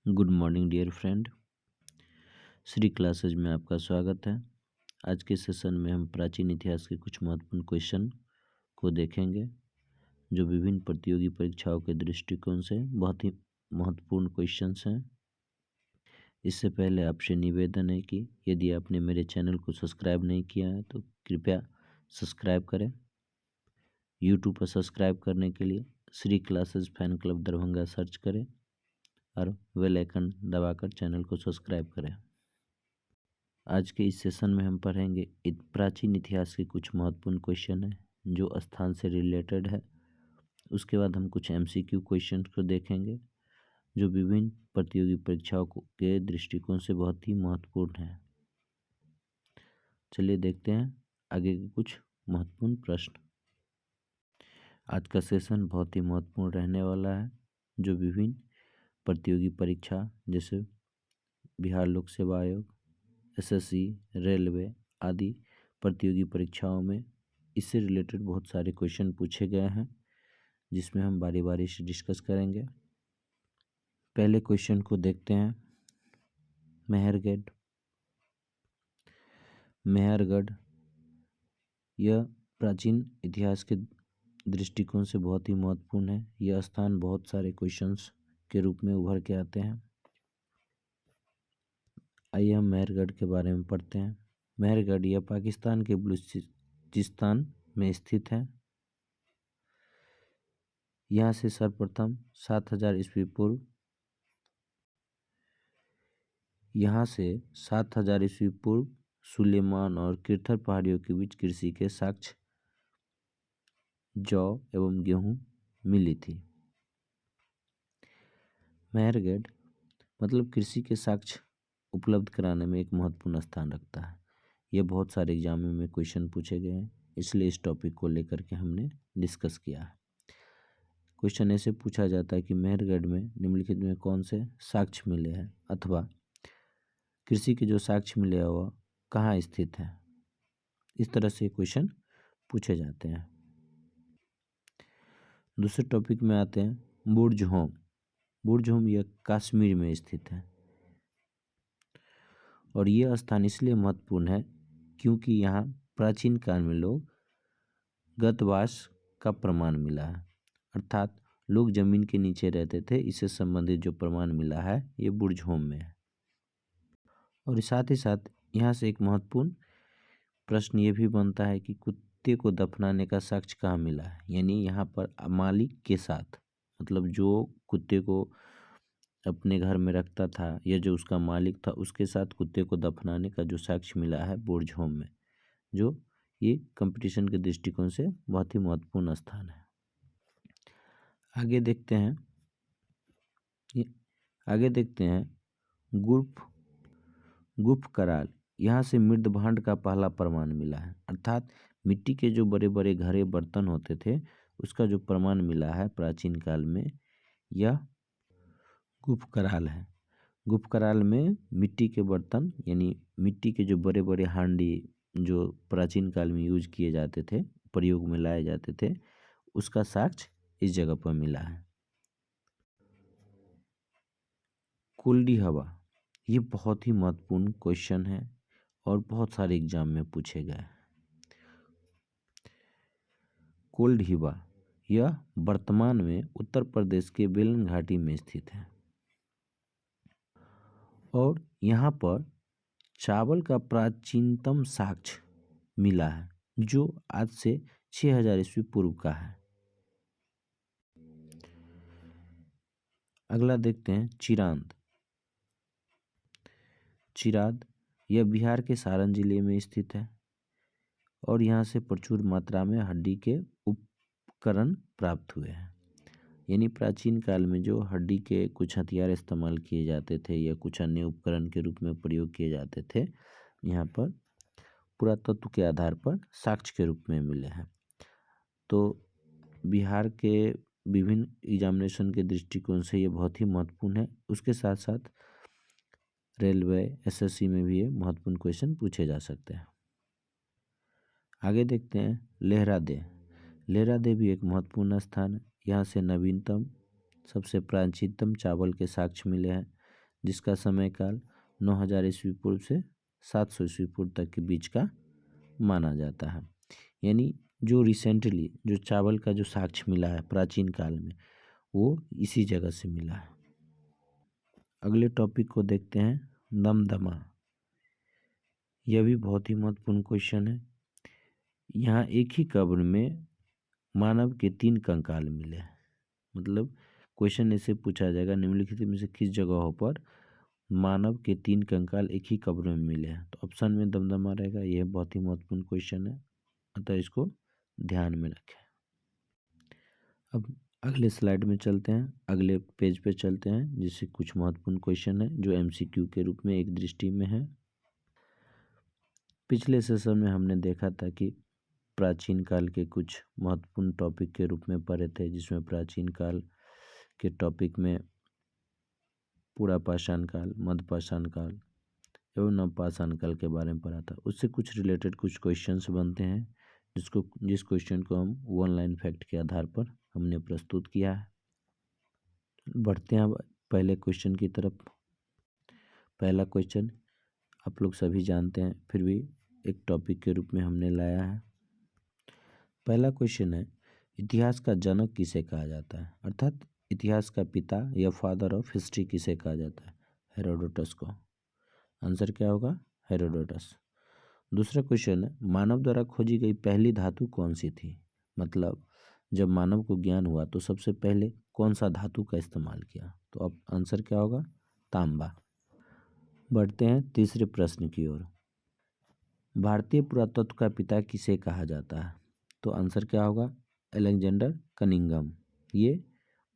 Good morning dear friend. Shri classes में आपका स्वागत है। आज के सेशन में हम प्राचीन इतिहास के कुछ महत्वपूर्ण क्वेश्चन को देखेंगे जो विभिन्न प्रतियोगी परीक्षाओं के दृष्टिकोण से बहुत ही महत्वपूर्ण क्वेश्चंस हैं। इससे पहले आपसे निवेदन है कि यदि आपने मेरे चैनल को सब्सक्राइब नहीं किया है तो कृपया सब्सक्राइब करें। यूट्यूब पर सब्सक्राइब करने के लिए Shri classes fan club Darbhanga search करें और बेल आइकन दबाकर चैनल को सब्सक्राइब करें। आज के इस सेशन में हम पढ़ेंगे प्राचीन इतिहास के कुछ महत्वपूर्ण क्वेश्चन हैं जो स्थान से रिलेटेड है। उसके बाद हम कुछ एमसीक्यू क्वेश्चन को देखेंगे जो विभिन्न प्रतियोगी परीक्षाओं के दृष्टिकोण से बहुत ही महत्वपूर्ण है। चलिए देखते हैं आगे के कुछ महत्वपूर्ण प्रश्न। आज का सेशन बहुत ही महत्वपूर्ण रहने वाला है जो विभिन्न प्रतियोगी परीक्षा जैसे बिहार लोक सेवा आयोग, एसएससी, रेलवे आदि प्रतियोगी परीक्षाओं में इससे रिलेटेड बहुत सारे क्वेश्चन पूछे गए हैं जिसमें हम बारी बारी से डिस्कस करेंगे। पहले क्वेश्चन को देखते हैं। मेहरगढ़ यह प्राचीन इतिहास के दृष्टिकोण से बहुत ही महत्वपूर्ण है। यह स्थान बहुत सारे क्वेश्चंस के रूप में उभर के आते हैं। आइए हम मेहरगढ़ के बारे में पढ़ते हैं। मेहरगढ़ यह पाकिस्तान के बलूचिस्तान में स्थित है। यहाँ से सर्वप्रथम 7000 ईस्वी पूर्व सुलेमान और किरथर पहाड़ियों के बीच कृषि के साक्ष्य जौ एवं गेहूं मिली थी। मेहरगढ़ मतलब कृषि के साक्ष्य उपलब्ध कराने में एक महत्वपूर्ण स्थान रखता है। यह बहुत सारे एग्जाम में क्वेश्चन पूछे गए हैं, इसलिए इस टॉपिक को लेकर के हमने डिस्कस किया है। क्वेश्चन ऐसे पूछा जाता है कि मेहरगढ़ में निम्नलिखित में कौन से साक्ष्य मिले हैं अथवा कृषि के जो साक्ष्य मिले हैं वह कहाँ स्थित है। इस तरह से क्वेश्चन पूछे जाते हैं। दूसरे टॉपिक में आते हैं बुर्ज होम यह कश्मीर में स्थित है और यह स्थान इसलिए महत्वपूर्ण है क्योंकि यहाँ प्राचीन काल में लोग गतवास का प्रमाण मिला है, अर्थात लोग जमीन के नीचे रहते थे। इससे संबंधित जो प्रमाण मिला है ये बुर्ज होम में है। और साथ ही साथ यहाँ से एक महत्वपूर्ण प्रश्न ये भी बनता है कि कुत्ते को दफनाने का साक्ष्य कहाँ मिला है। यानी यहाँ पर मालिक के साथ, मतलब जो कुत्ते को अपने घर में रखता था या जो उसका मालिक था उसके साथ कुत्ते को दफनाने का जो साक्ष्य मिला है बुर्ज होम में, जो ये कंपटीशन के दृष्टिकोण से बहुत ही महत्वपूर्ण स्थान है। आगे देखते हैं गुप्त कराल। यहाँ से मृदभांड का पहला प्रमाण मिला है, अर्थात मिट्टी के जो बड़े बड़े घड़े बर्तन होते थे उसका जो प्रमाण मिला है प्राचीन काल में यह गुप्त कराल है। गुप्त कराल में मिट्टी के बर्तन यानी मिट्टी के जो बड़े बड़े हांडी जो प्राचीन काल में यूज किए जाते थे, प्रयोग में लाए जाते थे, उसका साक्ष्य इस जगह पर मिला है। कुल्डी हवा ये बहुत ही महत्वपूर्ण क्वेश्चन है और बहुत सारे एग्जाम में पूछे गए। कोल्ड हिबा यह वर्तमान में उत्तर प्रदेश के बेलन घाटी में स्थित है और यहाँ पर चावल का प्राचीनतम साक्ष्य मिला है जो आज से 6000 ईस्वी पूर्व का है। अगला देखते हैं चिराद यह बिहार के सारण जिले में स्थित है और यहाँ से प्रचुर मात्रा में हड्डी के उपकरण प्राप्त हुए हैं। यानी प्राचीन काल में जो हड्डी के कुछ हथियार इस्तेमाल किए जाते थे या कुछ अन्य उपकरण के रूप में प्रयोग किए जाते थे, यहाँ पर पुरातत्व के आधार पर साक्ष्य के रूप में मिले हैं। तो बिहार के विभिन्न एग्जामिनेशन के दृष्टिकोण से ये बहुत ही महत्वपूर्ण है। उसके साथ साथ रेलवे, एसएससी में भी ये महत्वपूर्ण क्वेश्चन पूछे जा सकते हैं। आगे देखते हैं लहरादे भी एक महत्वपूर्ण स्थान है। यहाँ से नवीनतम सबसे प्राचीनतम चावल के साक्ष्य मिले हैं जिसका समय काल 9000 ईस्वी पूर्व से 700 ईस्वी पूर्व तक के बीच का माना जाता है। यानी जो रिसेंटली जो चावल का जो साक्ष्य मिला है प्राचीन काल में, वो इसी जगह से मिला है। अगले टॉपिक को देखते हैं, दमदमा। यह भी बहुत ही महत्वपूर्ण क्वेश्चन है। यहाँ एक ही कब्र में मानव के 3 कंकाल मिले हैं। मतलब क्वेश्चन ऐसे पूछा जाएगा, निम्नलिखित में से किस जगहों पर मानव के 3 कंकाल एक ही कब्र में मिले हैं? तो ऑप्शन में दमदमा रहेगा। यह बहुत ही महत्वपूर्ण क्वेश्चन है, अतः इसको ध्यान में रखें। अब अगले स्लाइड में चलते हैं, अगले पेज पे चलते हैं, जिससे कुछ महत्वपूर्ण क्वेश्चन है जो एमसीक्यू के रूप में एक दृष्टि में है। पिछले सेशन में हमने देखा था कि प्राचीन काल के कुछ महत्वपूर्ण टॉपिक के रूप में पढ़े थे, जिसमें प्राचीन काल के टॉपिक में पुरापाषाण काल, मध्यपाषाण काल एवं नवपाषाण काल के बारे में पढ़ा था। उससे कुछ रिलेटेड कुछ क्वेश्चंस बनते हैं, जिस क्वेश्चन को हम वन लाइन फैक्ट के आधार पर हमने प्रस्तुत किया है। बढ़ते हैं पहले क्वेश्चन की तरफ। पहला क्वेश्चन आप लोग सभी जानते हैं, फिर भी एक टॉपिक के रूप में हमने लाया है। पहला क्वेश्चन है, इतिहास का जनक किसे कहा जाता है? अर्थात इतिहास का पिता या फादर ऑफ हिस्ट्री किसे कहा जाता है? हेरोडोटस को। आंसर क्या होगा? हेरोडोटस। दूसरा क्वेश्चन है, मानव द्वारा खोजी गई पहली धातु कौन सी थी? मतलब जब मानव को ज्ञान हुआ तो सबसे पहले कौन सा धातु का इस्तेमाल किया? तो अब आंसर क्या होगा? तांबा। बढ़ते हैं तीसरे प्रश्न की ओर। भारतीय पुरातत्व का पिता किसे कहा जाता है? तो आंसर क्या होगा? Alexander Cunningham. ये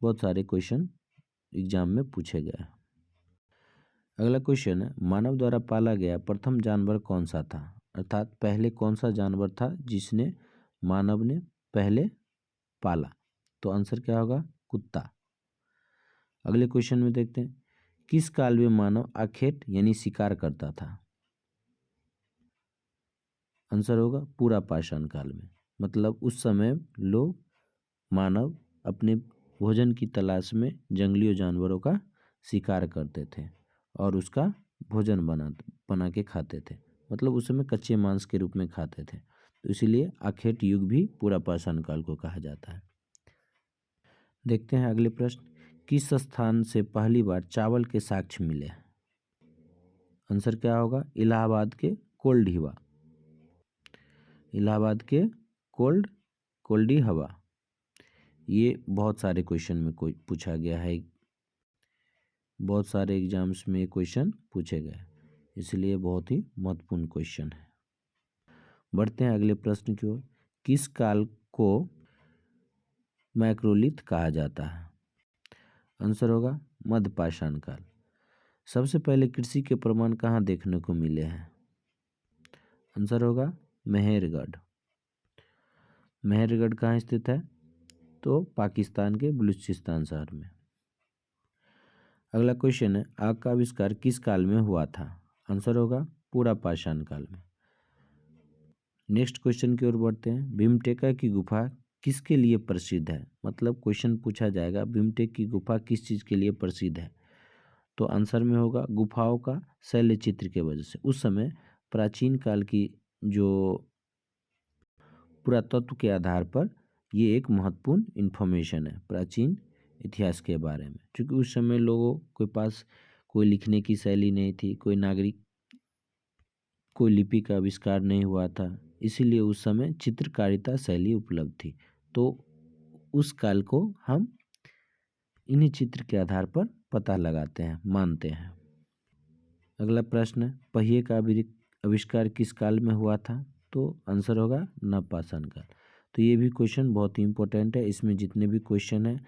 बहुत सारे क्वेश्चन एग्जाम में पूछे गए हैं। अगला क्वेश्चन है, मानव द्वारा पाला गया प्रथम जानवर कौन सा था? अर्थात पहले कौन सा जानवर था जिसने मानव ने पहले पाला? तो आंसर क्या होगा? कुत्ता। अगले क्वेश्चन में देखते हैं, किस काल में मानव आखेट यानी शिकार करता था? आंसर होगा पुरापाषाण काल में। मतलब उस समय लोग मानव अपने भोजन की तलाश में जंगली जानवरों का शिकार करते थे और उसका भोजन बना के खाते थे। मतलब उस समय कच्चे मांस के रूप में खाते थे, तो इसीलिए आखेट युग भी पुरापाषाण काल को कहा जाता है। देखते हैं अगले प्रश्न, किस स्थान से पहली बार चावल के साक्ष्य मिले? आंसर क्या होगा? इलाहाबाद के कोल्ड इलाहाबाद के कोल्डी हवा। ये बहुत सारे क्वेश्चन में कोई पूछा गया है, बहुत सारे एग्जाम्स में ये क्वेश्चन पूछे गए, इसलिए बहुत ही महत्वपूर्ण क्वेश्चन है। बढ़ते हैं अगले प्रश्न की ओर, किस काल को मैक्रोलिथ कहा जाता है? आंसर होगा मध्यपाषाण काल। सबसे पहले कृषि के प्रमाण कहाँ देखने को मिले हैं? आंसर होगा मेहरगढ़। मेहरगढ़ कहाँ स्थित है? तो पाकिस्तान के बलूचिस्तान शहर में। अगला क्वेश्चन है, आग का आविष्कार किस काल में हुआ था? आंसर होगा पुरापाषाण काल में। नेक्स्ट क्वेश्चन की ओर बढ़ते हैं, भीमटेका की गुफा किसके लिए प्रसिद्ध है? मतलब क्वेश्चन पूछा जाएगा भीमटेक की गुफा किस चीज़ के लिए प्रसिद्ध है? तो आंसर में होगा गुफाओं का शैल चित्र के वजह से। उस समय प्राचीन काल की जो पुरातत्व के आधार पर ये एक महत्वपूर्ण इन्फॉर्मेशन है प्राचीन इतिहास के बारे में, क्योंकि उस समय लोगों के पास कोई लिखने की शैली नहीं थी, कोई लिपि का आविष्कार नहीं हुआ था, इसीलिए उस समय चित्रकारिता शैली उपलब्ध थी। तो उस काल को हम इन्हीं चित्र के आधार पर पता लगाते हैं, मानते हैं। अगला प्रश्न है, पहिए का आविष्कार किस काल में हुआ था? तो आंसर होगा नवपाषाण काल। तो ये भी क्वेश्चन बहुत ही इंपॉर्टेंट है। इसमें जितने भी क्वेश्चन हैं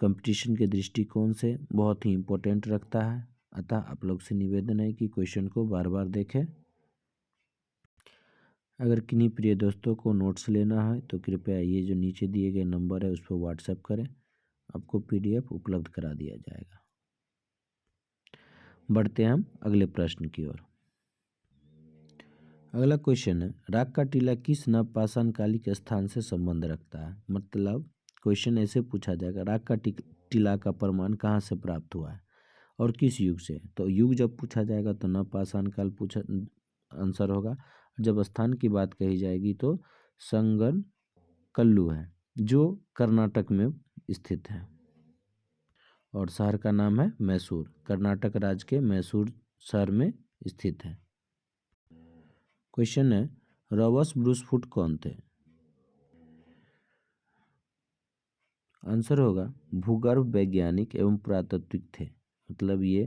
कंपटीशन के दृष्टिकोण से बहुत ही इंपॉर्टेंट रखता है, अतः आप लोग से निवेदन है कि क्वेश्चन को बार बार देखें। अगर किन्हीं प्रिय दोस्तों को नोट्स लेना है तो कृपया ये जो नीचे दिए गए नंबर है उस पर व्हाट्सएप करें, आपको PDF उपलब्ध करा दिया जाएगा। बढ़ते हैं हम अगले प्रश्न की ओर। अगला क्वेश्चन है, राग का टीला किस नवपाषाण कालिक स्थान से संबंध रखता है? मतलब क्वेश्चन ऐसे पूछा जाएगा, राग का टीला का प्रमाण कहाँ से प्राप्त हुआ है? और किस युग से? तो युग जब पूछा जाएगा तो नवपाषाण काल पूछा आंसर होगा। जब स्थान की बात कही जाएगी तो संगन कल्लू है जो कर्नाटक में स्थित है और शहर का नाम है मैसूर। कर्नाटक राज्य के मैसूर शहर में स्थित है। क्वेश्चन है, रॉबर्ट ब्रूस फुट कौन थे? आंसर होगा भूगर्भ वैज्ञानिक एवं पुरातात्विक थे। मतलब ये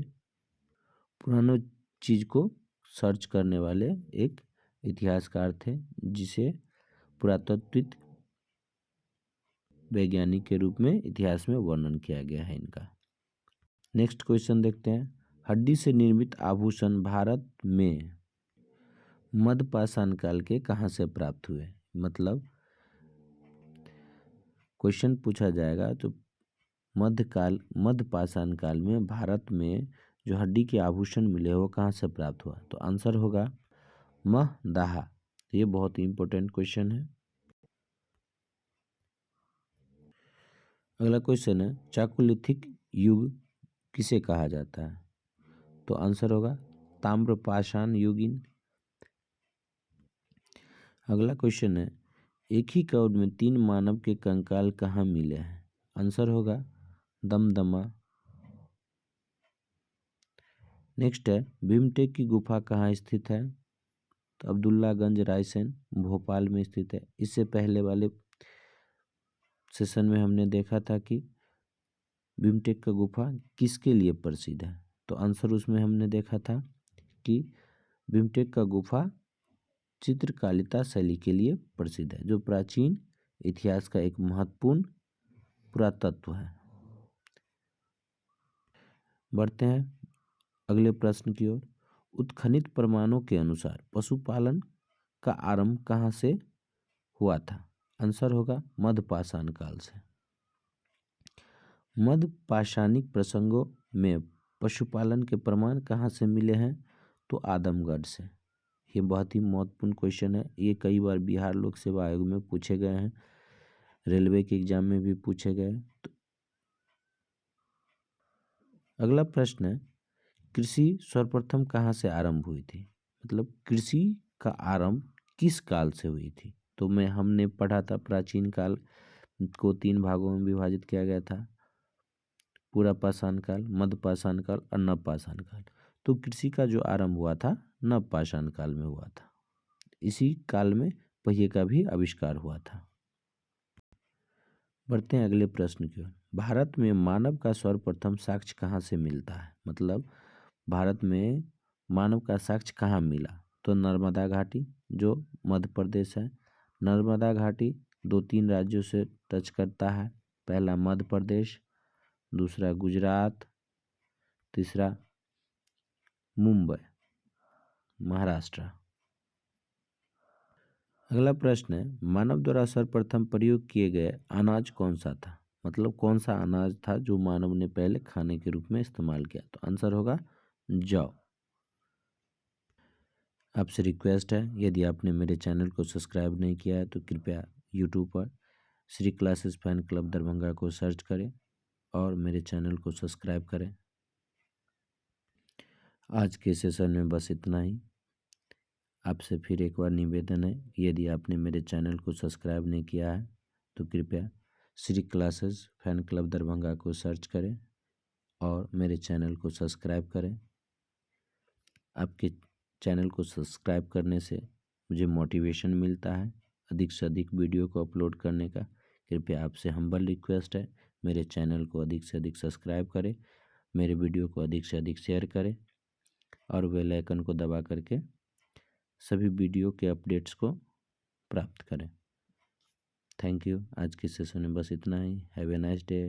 पुरानों चीज को सर्च करने वाले एक इतिहासकार थे जिसे पुरातात्विक वैज्ञानिक के रूप में इतिहास में वर्णन किया गया है इनका। नेक्स्ट क्वेश्चन देखते हैं, हड्डी से निर्मित आभूषण भारत में मध्यपाषाण काल के कहाँ से प्राप्त हुए? मतलब क्वेश्चन पूछा जाएगा तो मध्यपाषाण काल में भारत में जो हड्डी के आभूषण मिले वो कहाँ से प्राप्त हुआ? तो आंसर होगा महदाहा। ये बहुत ही इंपॉर्टेंट क्वेश्चन है। अगला क्वेश्चन है, चाकोलिथिक युग किसे कहा जाता है? तो आंसर होगा ताम्रपाषाण युगीन। अगला क्वेश्चन है, एक ही कौड़ में 3 मानव के कंकाल कहाँ मिले हैं? आंसर होगा दमदमा। नेक्स्ट है, भीमटेक की गुफा कहाँ स्थित है? तो अब्दुल्लागंज रायसेन भोपाल में स्थित है। इससे पहले वाले सेशन में हमने देखा था कि भीमटेक का गुफा किसके लिए प्रसिद्ध है? तो आंसर उसमें हमने देखा था कि भीमटेक का गुफा चित्रकालिता शैली के लिए प्रसिद्ध है जो प्राचीन इतिहास का एक महत्वपूर्ण पुरातत्व है। बढ़ते हैं अगले प्रश्न की ओर। उत्खनित प्रमाणों के अनुसार पशुपालन का आरंभ कहाँ से हुआ था? आंसर होगा मध्यपाषाण काल से। मध्यपाषाणिक प्रसंगों में पशुपालन के प्रमाण कहाँ से मिले हैं? तो आदमगढ़ से। ये बहुत ही महत्वपूर्ण क्वेश्चन है। ये कई बार बिहार लोक सेवा आयोग में पूछे गए हैं, रेलवे के एग्जाम में भी पूछे गए। तो अगला प्रश्न है, कृषि सर्वप्रथम कहाँ से आरंभ हुई थी? मतलब कृषि का आरंभ किस काल से हुई थी? तो हमने पढ़ा था प्राचीन काल को 3 भागों में विभाजित किया गया था, पुरापाषाण काल, मध्यपाषाण काल और नवपाषाण काल। तो कृषि का जो आरंभ हुआ था नवपाषाण काल में हुआ था। इसी काल में पहिए का भी आविष्कार हुआ था। बढ़ते हैं अगले प्रश्न की ओर। भारत में मानव का सर्वप्रथम साक्ष्य कहाँ से मिलता है? मतलब भारत में मानव का साक्ष्य कहाँ मिला? तो नर्मदा घाटी जो मध्य प्रदेश है। नर्मदा घाटी 2-3 राज्यों से टच करता है। पहला मध्य प्रदेश, दूसरा गुजरात, तीसरा मुंबई महाराष्ट्र। अगला प्रश्न है, मानव द्वारा सर्वप्रथम प्रयोग किए गए अनाज कौन सा था? मतलब कौन सा अनाज था जो मानव ने पहले खाने के रूप में इस्तेमाल किया? तो आंसर होगा जौ। आपसे रिक्वेस्ट है, यदि आपने मेरे चैनल को सब्सक्राइब नहीं किया है तो कृपया यूट्यूब पर Shri classes fan club Darbhanga को सर्च करें और मेरे चैनल को सब्सक्राइब करें। आज के सेशन में बस इतना ही। आपसे फिर एक बार निवेदन है, यदि आपने मेरे चैनल को सब्सक्राइब नहीं किया है तो कृपया Shri classes fan club Darbhanga को सर्च करें और मेरे चैनल को सब्सक्राइब करें। आपके चैनल को सब्सक्राइब करने से मुझे मोटिवेशन मिलता है अधिक से अधिक वीडियो को अपलोड करने का। कृपया आपसे हम्बल रिक्वेस्ट है, मेरे चैनल को अधिक से अधिक सब्सक्राइब करें, मेरे वीडियो को अधिक से अधिक शेयर करें और बेल आइकन को दबा करके सभी वीडियो के अपडेट्स को प्राप्त करें। Thank you. आज के सेशन में बस इतना ही। Have a nice day.